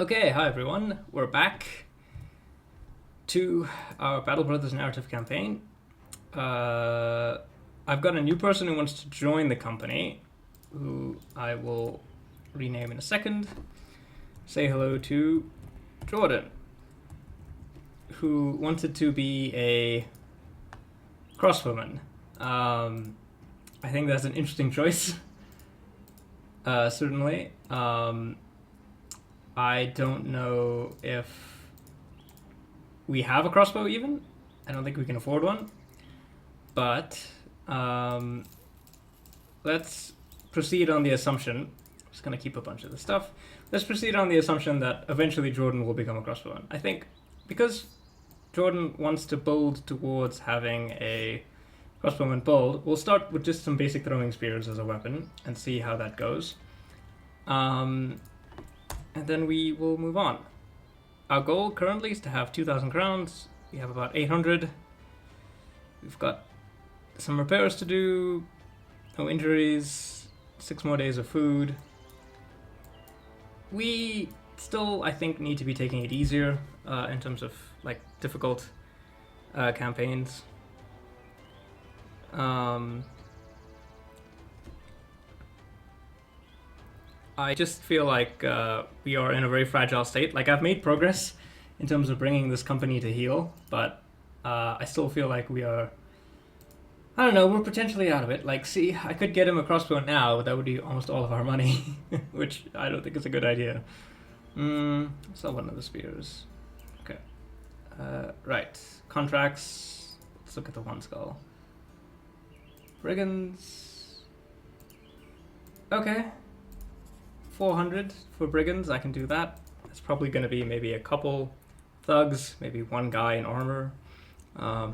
Okay, hi everyone. We're back to our Battle Brothers narrative campaign. I've got a new person who wants to join the company, who I will rename in a second. Say hello to Jordan, who wanted to be a crossbowman. I think that's an interesting choice, certainly. I don't know if we have a crossbow even. I don't think we can afford one. But let's proceed on the assumption. I'm just going to keep a bunch of this stuff. Let's proceed on the assumption that eventually Jordan will become a crossbowman. I think because Jordan wants to build towards having a crossbowman build, we'll start with just some basic throwing spears as a weapon and see how that goes. And then we will move on. Our goal currently is to have 2,000 crowns. We have about 800. We've got some repairs to do, no injuries, 6 more days of food. We still, I think, need to be taking it easier in terms of like difficult campaigns. I just feel like we are in a very fragile state. Like, I've made progress in terms of bringing this company to heal, but I still feel like we are. I don't know, we're potentially out of it. Like, see, I could get him a crossbow now, but that would be almost all of our money, which I don't think is a good idea. Sell one of the spears. Okay. Right. Contracts. Let's look at the one skull. Brigands. Okay. 400 for brigands, I can do that. It's probably going to be maybe a couple thugs, maybe one guy in armor. A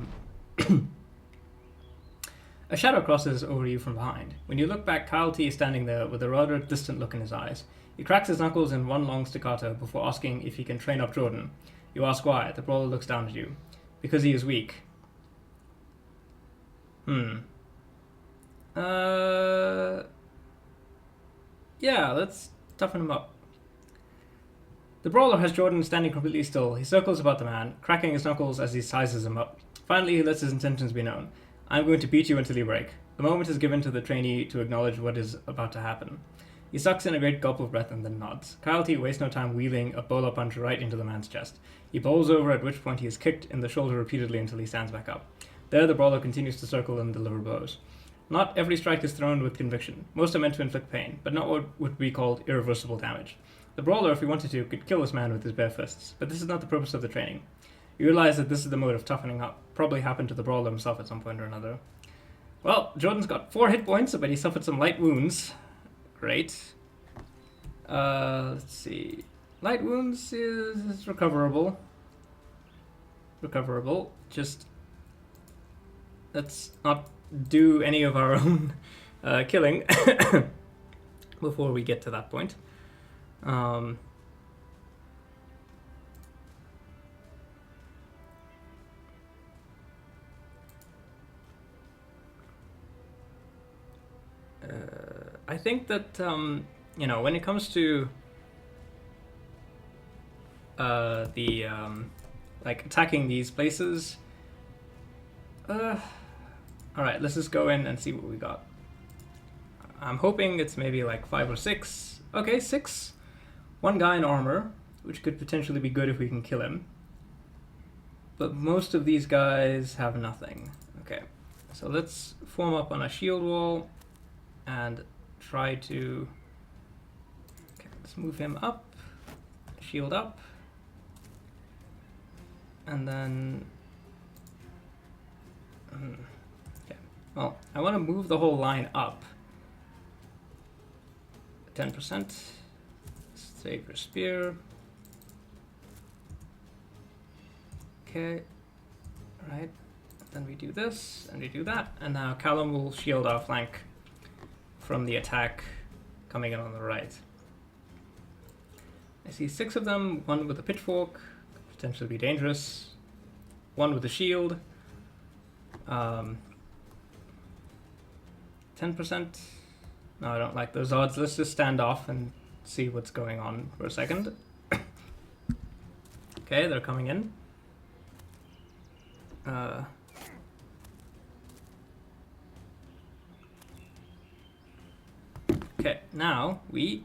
shadow crosses over you from behind. When you look back, Kyle T is standing there with a rather distant look in his eyes. He cracks his knuckles in one long staccato before asking if he can train up Jordan. You ask why. The brawler looks down at you. Because he is weak. Yeah, let's toughen him up. The brawler has Jordan standing completely still. He circles about the man, cracking his knuckles as he sizes him up. Finally, he lets his intentions be known. I'm going to beat you until you break. The moment is given to the trainee to acknowledge what is about to happen. He sucks in a great gulp of breath and then nods. Kyle T wastes no time wheeling a bowler punch right into the man's chest. He bowls over, at which point he is kicked in the shoulder repeatedly until he stands back up. There, the brawler continues to circle and deliver blows. Not every strike is thrown with conviction. Most are meant to inflict pain, but not what would be called irreversible damage. The brawler, if he wanted to, could kill this man with his bare fists, but this is not the purpose of the training. You realize that this is the mode of toughening up. Probably happened to the brawler himself at some point or another. Well, Jordan's got 4 hit points, but he suffered some light wounds. Great. Let's see. Light wounds is recoverable. Just let's not do any of our own killing before we get to that point. I think that when it comes to like attacking these places, all right, let's just go in and see what we got. I'm hoping it's maybe like 5 or 6. Okay, 6. One guy in armor, which could potentially be good if we can kill him. But most of these guys have nothing. Okay, so let's form up on a shield wall and try to. Okay, let's move him up, shield up, and then. Okay, well, I want to move the whole line up. 10%. Save your spear. Okay, right. Then we do this and we do that, and now Callum will shield our flank from the attack coming in on the right. I see 6 of them, 1 with a pitchfork, could potentially be dangerous, 1 with a shield, 10%. No, I don't like those odds. Let's just stand off and see what's going on for a second. Okay, they're coming in. Okay, now we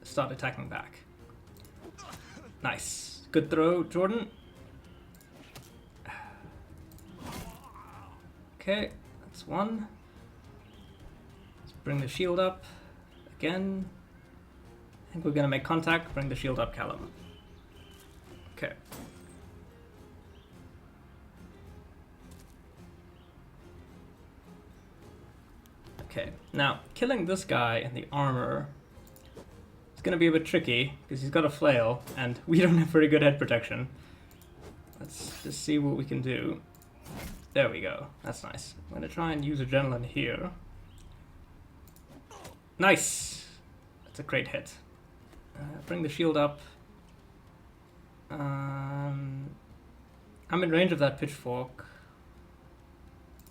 start attacking back. Nice. Good throw, Jordan. Okay, that's one. Let's bring the shield up again. I think we're gonna make contact. Bring the shield up, Callum. Okay. Okay, now killing this guy in the armor is gonna be a bit tricky because he's got a flail and we don't have very good head protection. Let's just see what we can do. There we go. That's nice. I'm gonna try and use adrenaline here. Nice. That's a great hit. Bring the shield up. I'm in range of that pitchfork.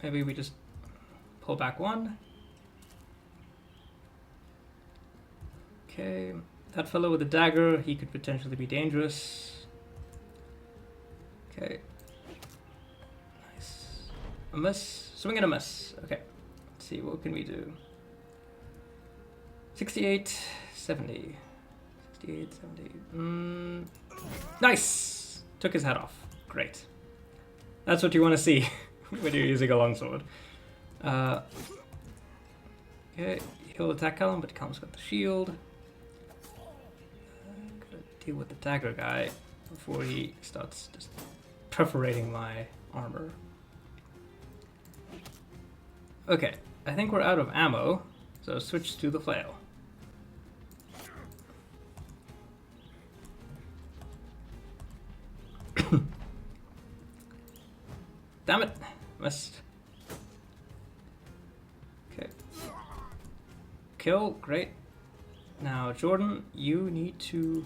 Maybe we just pull back one. Okay, that fellow with the dagger, he could potentially be dangerous. Okay. Nice. A miss. Swing and a miss. Okay. Let's see, what can we do? 68, 70. 68, 70. Nice! Took his head off. Great. That's what you want to see when you're using a longsword. Okay, he'll attack Callum, but Callum's got the shield. Gotta deal with the dagger guy before he starts just perforating my armor. Okay, I think we're out of ammo, so switch to the flail. Damn it! Missed. Okay. Kill, great. Now, Jordan, you need to...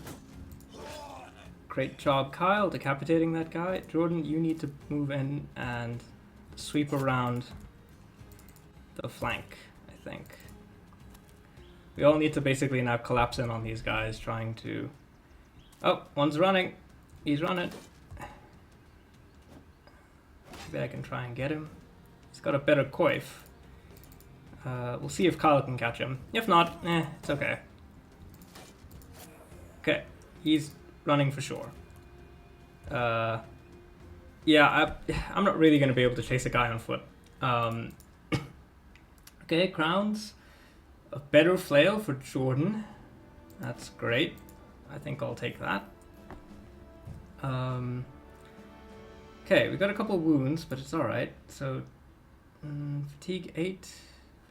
Great job, Kyle, decapitating that guy. Jordan, you need to move in and sweep around the flank, I think. We all need to basically now collapse in on these guys, trying to... Oh, one's running. He's running. Maybe I can try and get him. He's got a better coif. We'll see if Kyle can catch him. If not, it's okay. Okay, he's running for sure. Yeah, I'm not really going to be able to chase a guy on foot. Okay, crowns. A better flail for Jordan. That's great. I think I'll take that. Okay, we got a couple of wounds, but it's alright. So, fatigue 8,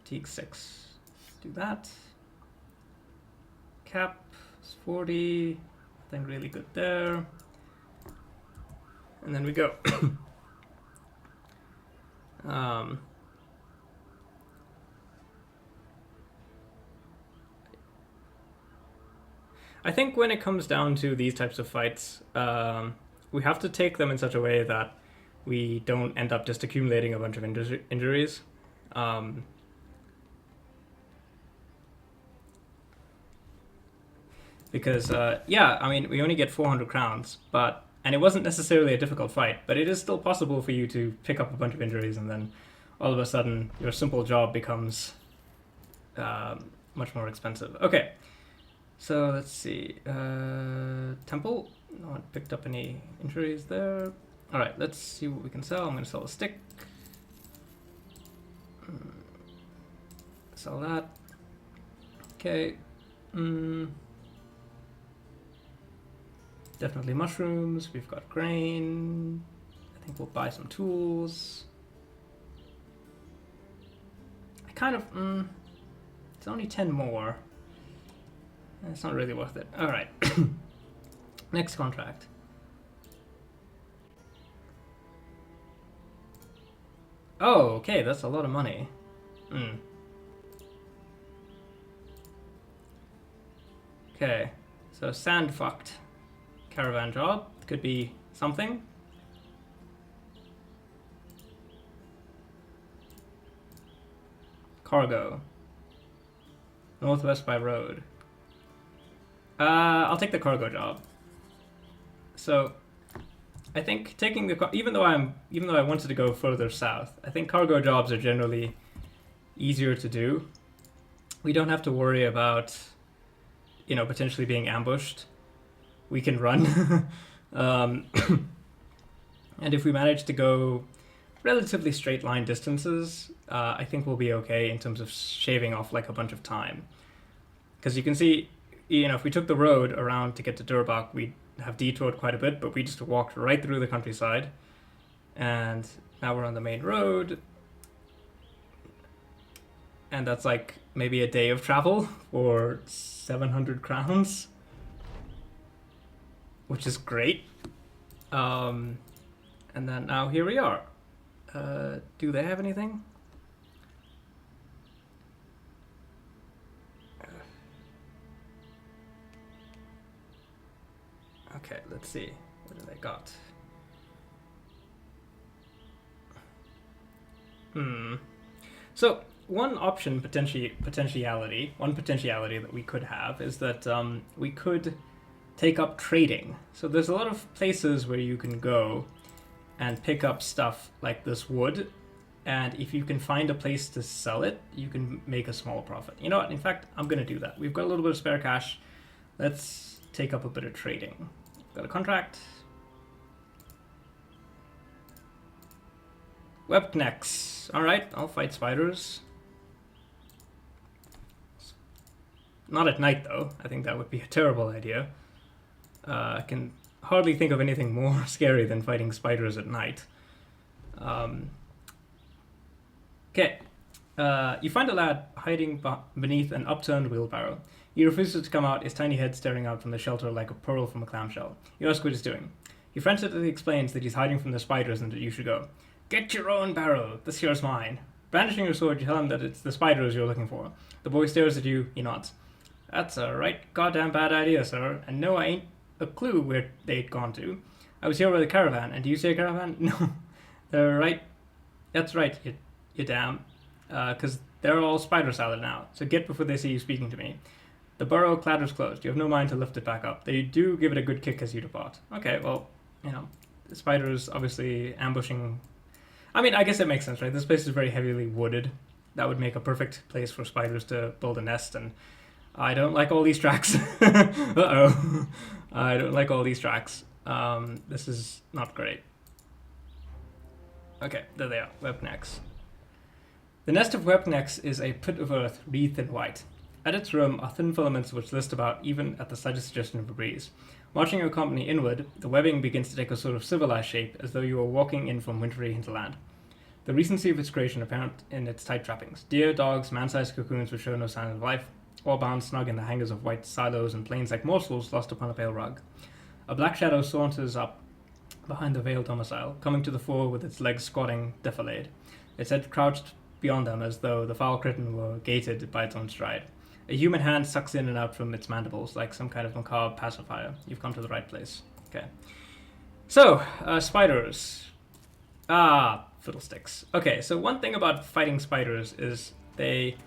fatigue 6. Do that. Cap is 40. I think really good there. And then we go. I think when it comes down to these types of fights, we have to take them in such a way that we don't end up just accumulating a bunch of injuries. Because, yeah, I mean, we only get 400 crowns, and it wasn't necessarily a difficult fight, but it is still possible for you to pick up a bunch of injuries and then all of a sudden your simple job becomes much more expensive. Okay, so let's see. Temple. No one picked up any injuries there. Alright, let's see what we can sell. I'm going to sell a stick. Sell that. Okay. Definitely mushrooms. We've got grain. I think we'll buy some tools. I kind of... it's only 10 more. It's not really worth it. Alright. Next contract. Oh, okay, that's a lot of money. Okay, so sand fucked caravan job could be something. Cargo. Northwest by road. I'll take the cargo job. So I think taking the even though I wanted to go further south, I think cargo jobs are generally easier to do. We don't have to worry about potentially being ambushed. We can run. um, and if we manage to go relatively straight line distances, I think we'll be okay in terms of shaving off like a bunch of time. Because you can see, if we took the road around to get to Durbach, we'd have detoured quite a bit, but we just walked right through the countryside. And now we're on the main road. And that's like maybe a day of travel for 700 crowns, which is great. And then now here we are. Do they have anything? Okay, let's see. What do they got? So one potentiality that we could have is that we could take up trading. So there's a lot of places where you can go and pick up stuff like this wood, and if you can find a place to sell it, you can make a small profit. You know what? In fact, I'm going to do that. We've got a little bit of spare cash. Let's take up a bit of trading. Got a contract. Webknecks. Alright, I'll fight spiders. Not at night, though. I think that would be a terrible idea. I can hardly think of anything more scary than fighting spiders at night. Okay. You find a lad hiding beneath an upturned wheelbarrow. He refuses to come out, his tiny head staring out from the shelter like a pearl from a clamshell. You ask what he's doing. He frantically explains that he's hiding from the spiders and that you should go. Get your own barrel. This here's mine. Brandishing your sword, you tell him that it's the spiders you're looking for. The boy stares at you, he nods. That's a right goddamn bad idea, sir, and no, I ain't a clue where they'd gone to. I was here with a caravan, and do you say a caravan? No. They're right. That's right, you damn. Because they're all spider salad now, so get before they see you speaking to me. The burrow clatters closed. You have no mind to lift it back up. They do give it a good kick as you depart. Okay, well, the spiders obviously ambushing. I mean, I guess it makes sense, right? This place is very heavily wooded. That would make a perfect place for spiders to build a nest, and I don't like all these tracks. Uh-oh. I don't like all these tracks. This is not great. Okay, there they are, webknecks. The nest of webknecks is a pit of earth wreathed in white. At its rim are thin filaments which list about even at the slightest suggestion of a breeze. Marching your company inward, the webbing begins to take a sort of civilized shape, as though you were walking in from wintry hinterland. The recency of its creation apparent in its tight trappings. Deer, dogs, man-sized cocoons which show no signs of life, all bound snug in the hangers of white silos and plains like morsels lost upon a pale rug. A black shadow saunters up behind the veiled domicile, coming to the fore with its legs squatting defilade, its head crouched beyond them as though the foul curtain were gated by its own stride. A human hand sucks in and out from its mandibles like some kind of macabre pacifier. You've come to the right place. Okay. So, spiders. Fiddlesticks. Okay, so one thing about fighting spiders is they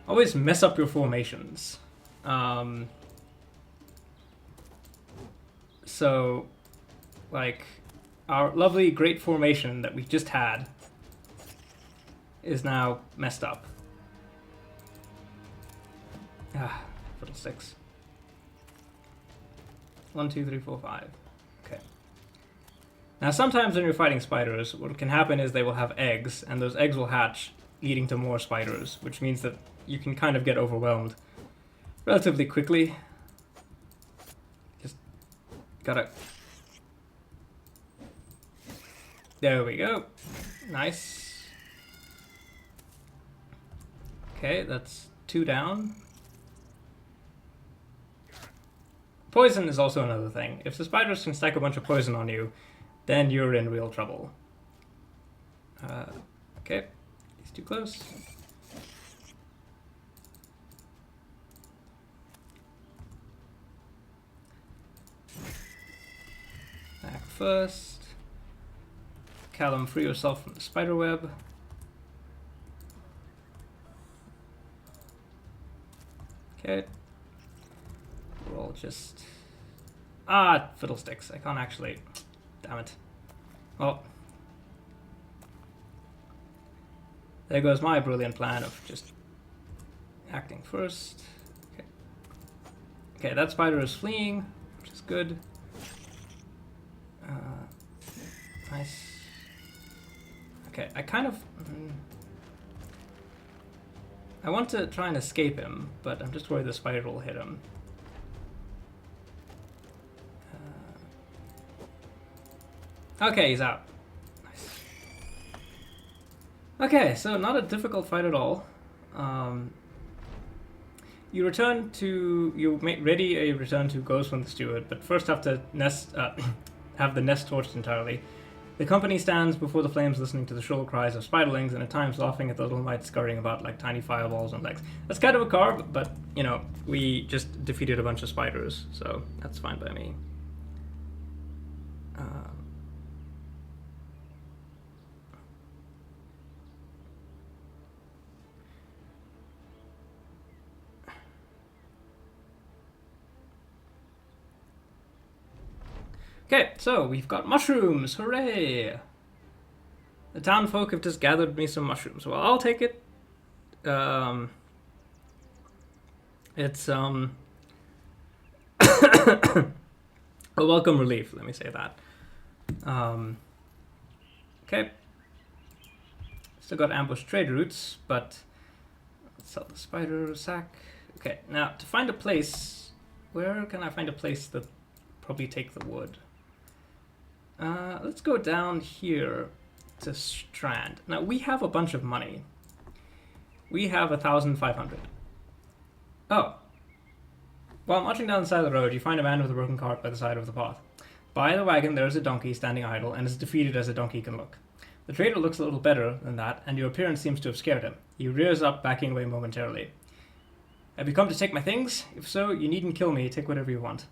always mess up your formations. So, like, our lovely great formation that we just had is now messed up. Fiddlesticks. 1, 2, 3, 4, 5. Okay. Now, sometimes when you're fighting spiders, what can happen is they will have eggs, and those eggs will hatch, leading to more spiders, which means that you can kind of get overwhelmed relatively quickly. Just gotta... There we go. Nice. Okay, that's 2 down. Poison is also another thing. If the spiders can stack a bunch of poison on you, then you're in real trouble. Okay, he's too close. Back first. Callum, free yourself from the spider web. Okay. We'll just Ah, fiddlesticks. I can't actually. Damn it. Well, there goes my brilliant plan of just acting first. Okay, okay, that spider is fleeing, which is good. Nice. Okay, I kind of... I want to try and escape him, but I'm just worried the spider will hit him. Okay, he's out. Nice. Okay, so not a difficult fight at all. You return to... You make ready a return to Ghost from the Steward, but first have to have the nest torched entirely. The company stands before the flames listening to the shrill cries of spiderlings and at times laughing at the little mites scurrying about like tiny fireballs on legs. That's kind of a carb, but, you know, we just defeated a bunch of spiders, so that's fine by me. Okay, so we've got mushrooms, hooray! The town folk have just gathered me some mushrooms. Well, I'll take it. It's a welcome relief, let me say that. Okay. Still got ambushed trade routes, but let's sell the spider sack. Okay, now to find a place, where can I find a place that probably take the wood? Let's go down here to Strand. Now we have a bunch of money. We have 1,500. Oh. While marching down the side of the road, you find a man with a broken cart by the side of the path. By the wagon there is a donkey standing idle and as defeated as a donkey can look. The trader looks a little better than that, and your appearance seems to have scared him. He rears up, backing away momentarily. Have you come to take my things? If so, you needn't kill me. Take whatever you want.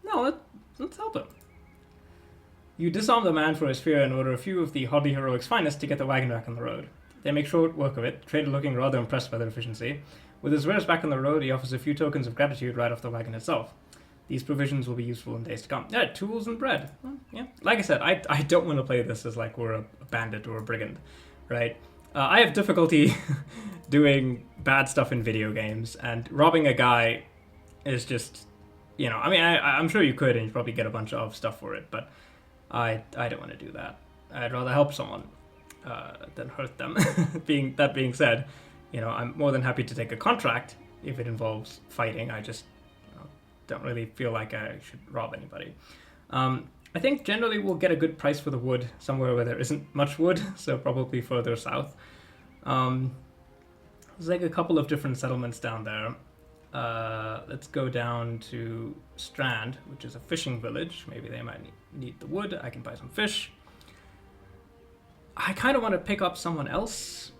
No, let's help him. You disarm the man for his fear and order a few of the Hardly Heroic's finest to get the wagon back on the road. They make short work of it, the trader looking rather impressed by their efficiency. With his wares back on the road, he offers a few tokens of gratitude right off the wagon itself. These provisions will be useful in days to come. Yeah, tools and bread. Well, yeah. Like I said, I don't want to play this as like we're a bandit or a brigand, right? I have difficulty doing bad stuff in video games, and robbing a guy is just, you know, I mean, I'm sure you could and you'd probably get a bunch of stuff for it, but I don't want to do that. I'd rather help someone than hurt them. That being said, you know, I'm more than happy to take a contract if it involves fighting. I just don't really feel like I should rob anybody. I think generally we'll get a good price for the wood somewhere where there isn't much wood, so probably further south. There's like a couple of different settlements down there. Let's go down to Strand, which is a fishing village. Maybe they might need the wood. I can buy some fish. I kind of want to pick up someone else.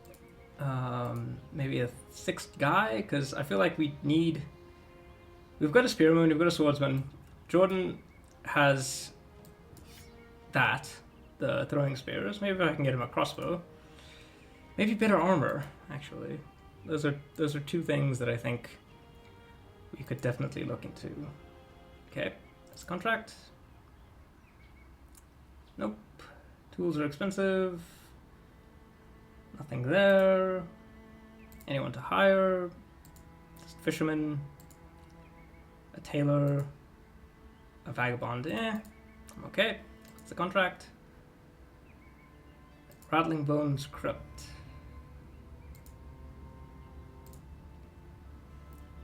Maybe a sixth guy, because I feel like we've got a spearman, we've got a swordsman. Geordan has that, the throwing spears. Maybe I can get him a crossbow. Maybe better armor, actually. Those are two things that I think we could definitely look into. Okay, that's contract. Nope. Tools are expensive. Nothing there. Anyone to hire? Just fisherman. A tailor. A vagabond. I'm okay. It's a contract. Rattling Bones Crypt.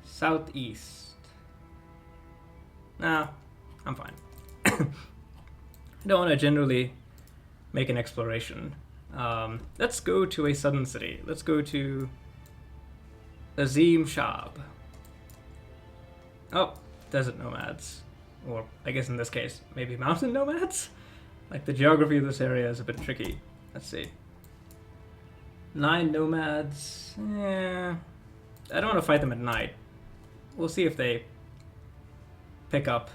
Southeast. Nah, I'm fine. I don't want to generally make an exploration. Let's go to a southern city. Let's go to Azim Shab. Oh, desert nomads. Or, I guess in this case, maybe mountain nomads? Like, the geography of this area is a bit tricky. Let's see. 9 nomads. I don't want to fight them at night. We'll see if they pick up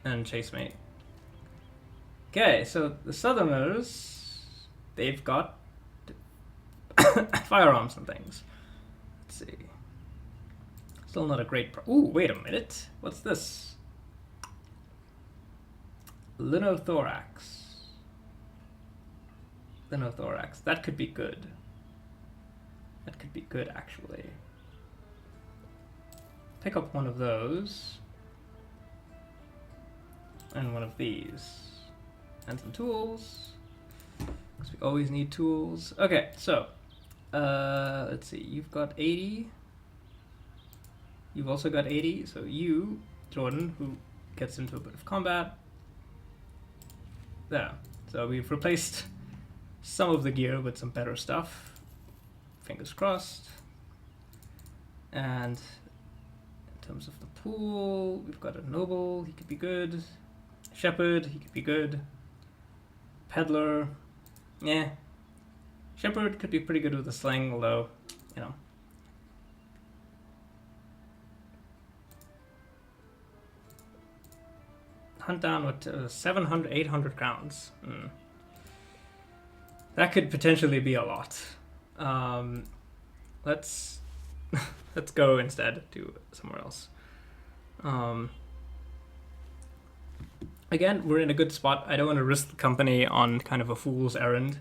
and chase me. Okay, so the Southerners, they've got firearms and things. Let's see. Still not a great ooh, wait a minute. What's this? Linothorax. Linothorax. That could be good. That could be good, actually. Pick up one of those. And one of these. And some tools. Because we always need tools. Okay, so. Let's see. You've got 80. You've also got 80. So you, Jordan, who gets into a bit of combat. There. So we've replaced some of the gear with some better stuff. Fingers crossed. And in terms of the pool, we've got a noble, he could be good. Shepherd, he could be good. Peddler, yeah. Shepherd could be pretty good with the sling, although, you know. Hunt down what 700, 800 crowns. That could potentially be a lot. Let's let's go instead to somewhere else. Again, we're in a good spot. I don't want to risk the company on kind of a fool's errand.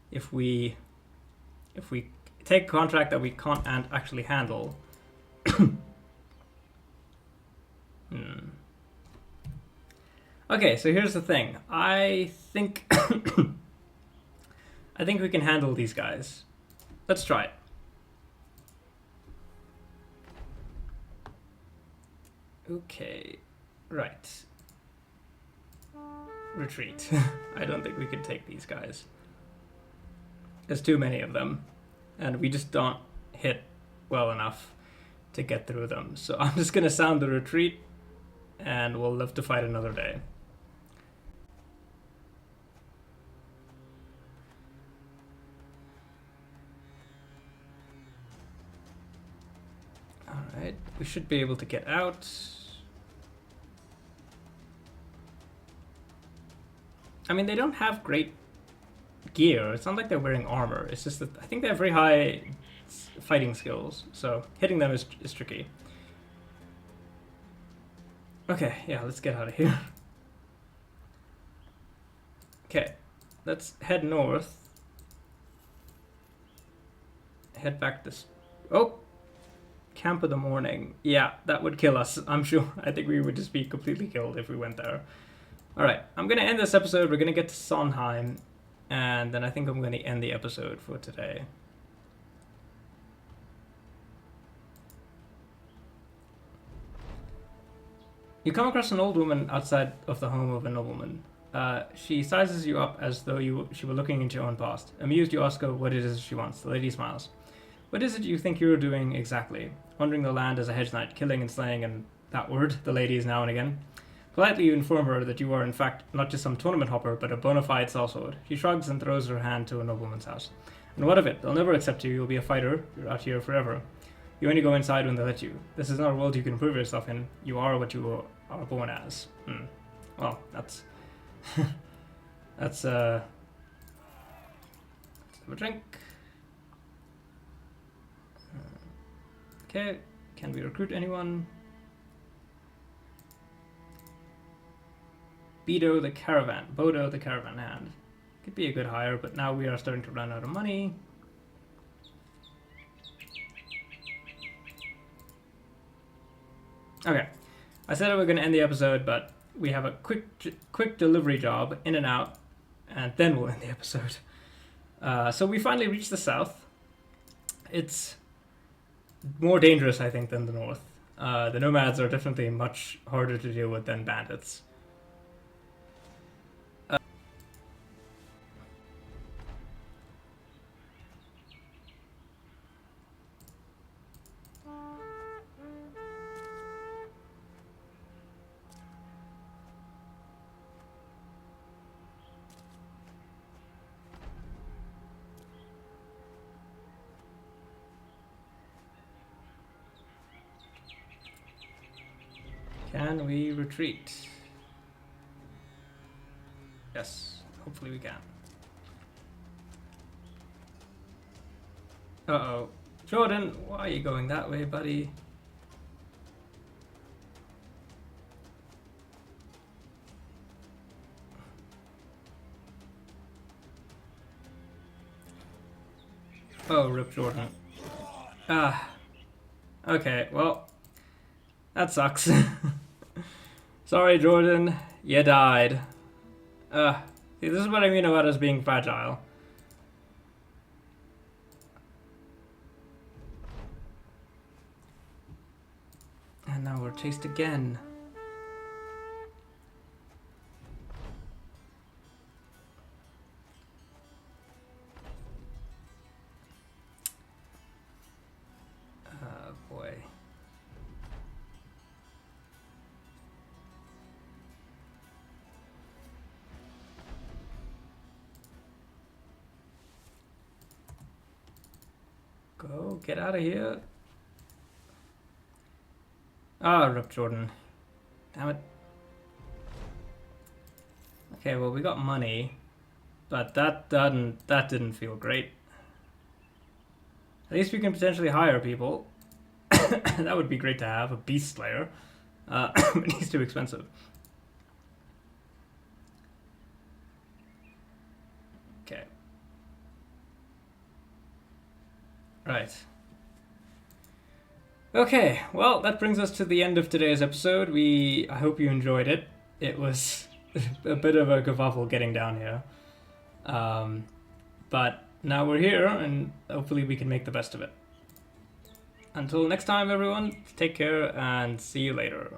If we take a contract that we can't actually handle. Okay, so here's the thing. I think I think we can handle these guys. Let's try it. Okay, right. Retreat. I don't think we can take these guys. There's too many of them, and we just don't hit well enough to get through them. So I'm just gonna sound the retreat, and we'll live to fight another day. Alright, we should be able to get out. I mean, they don't have great gear. It's not like they're wearing armor. It's just that I think they have very high fighting skills, so hitting them is tricky. Okay, yeah, let's get out of here. Okay, let's head north. Head back this. Oh! Camp of the morning. Yeah, that would kill us, I'm sure. I think we would just be completely killed if we went there. Alright, I'm going to end this episode. We're going to get to Sondheim, and then I think I'm going to end the episode for today. You come across an old woman outside of the home of a nobleman. She sizes you up as though she were looking into your own past. Amused, you ask her what it is she wants. The lady smiles. What is it you think you're doing exactly? Wandering the land as a hedge knight, killing and slaying, and that word, the lady is now and again. Politely you inform her that you are in fact not just some tournament hopper, but a bona fide sellsword. She shrugs and throws her hand to a nobleman's house. And what of it? They'll never accept you. You'll be a fighter. You're out here forever. You only go inside when they let you. This is not a world you can prove yourself in. You are what you are born as. Well, that's... Let's have a drink. Okay, can we recruit anyone? Bodo the caravan hand. Could be a good hire, but now we are starting to run out of money. Okay, I said we were going to end the episode, but we have a quick delivery job, in and out, and then we'll end the episode. So we finally reached the south. It's more dangerous, I think, than the north. The nomads are definitely much harder to deal with than bandits. Can we retreat? Yes, hopefully we can. Uh-oh. Jordan, why are you going that way, buddy? Oh, rip Jordan. Ah. Okay, well, that sucks. Sorry, Jordan. You died. See, this is what I mean about us being fragile. And now we're chased again. Oh boy. Go, get out of here. Ah, rip Jordan. Damn it. Okay, well we got money, but that didn't feel great. At least we can potentially hire people. That would be great to have, a beast slayer. But he's too expensive. Okay. Right. Okay, well, that brings us to the end of today's episode. I hope you enjoyed it. It was a bit of a kerfuffle getting down here. But now we're here, and hopefully we can make the best of it. Until next time, everyone, take care and see you later.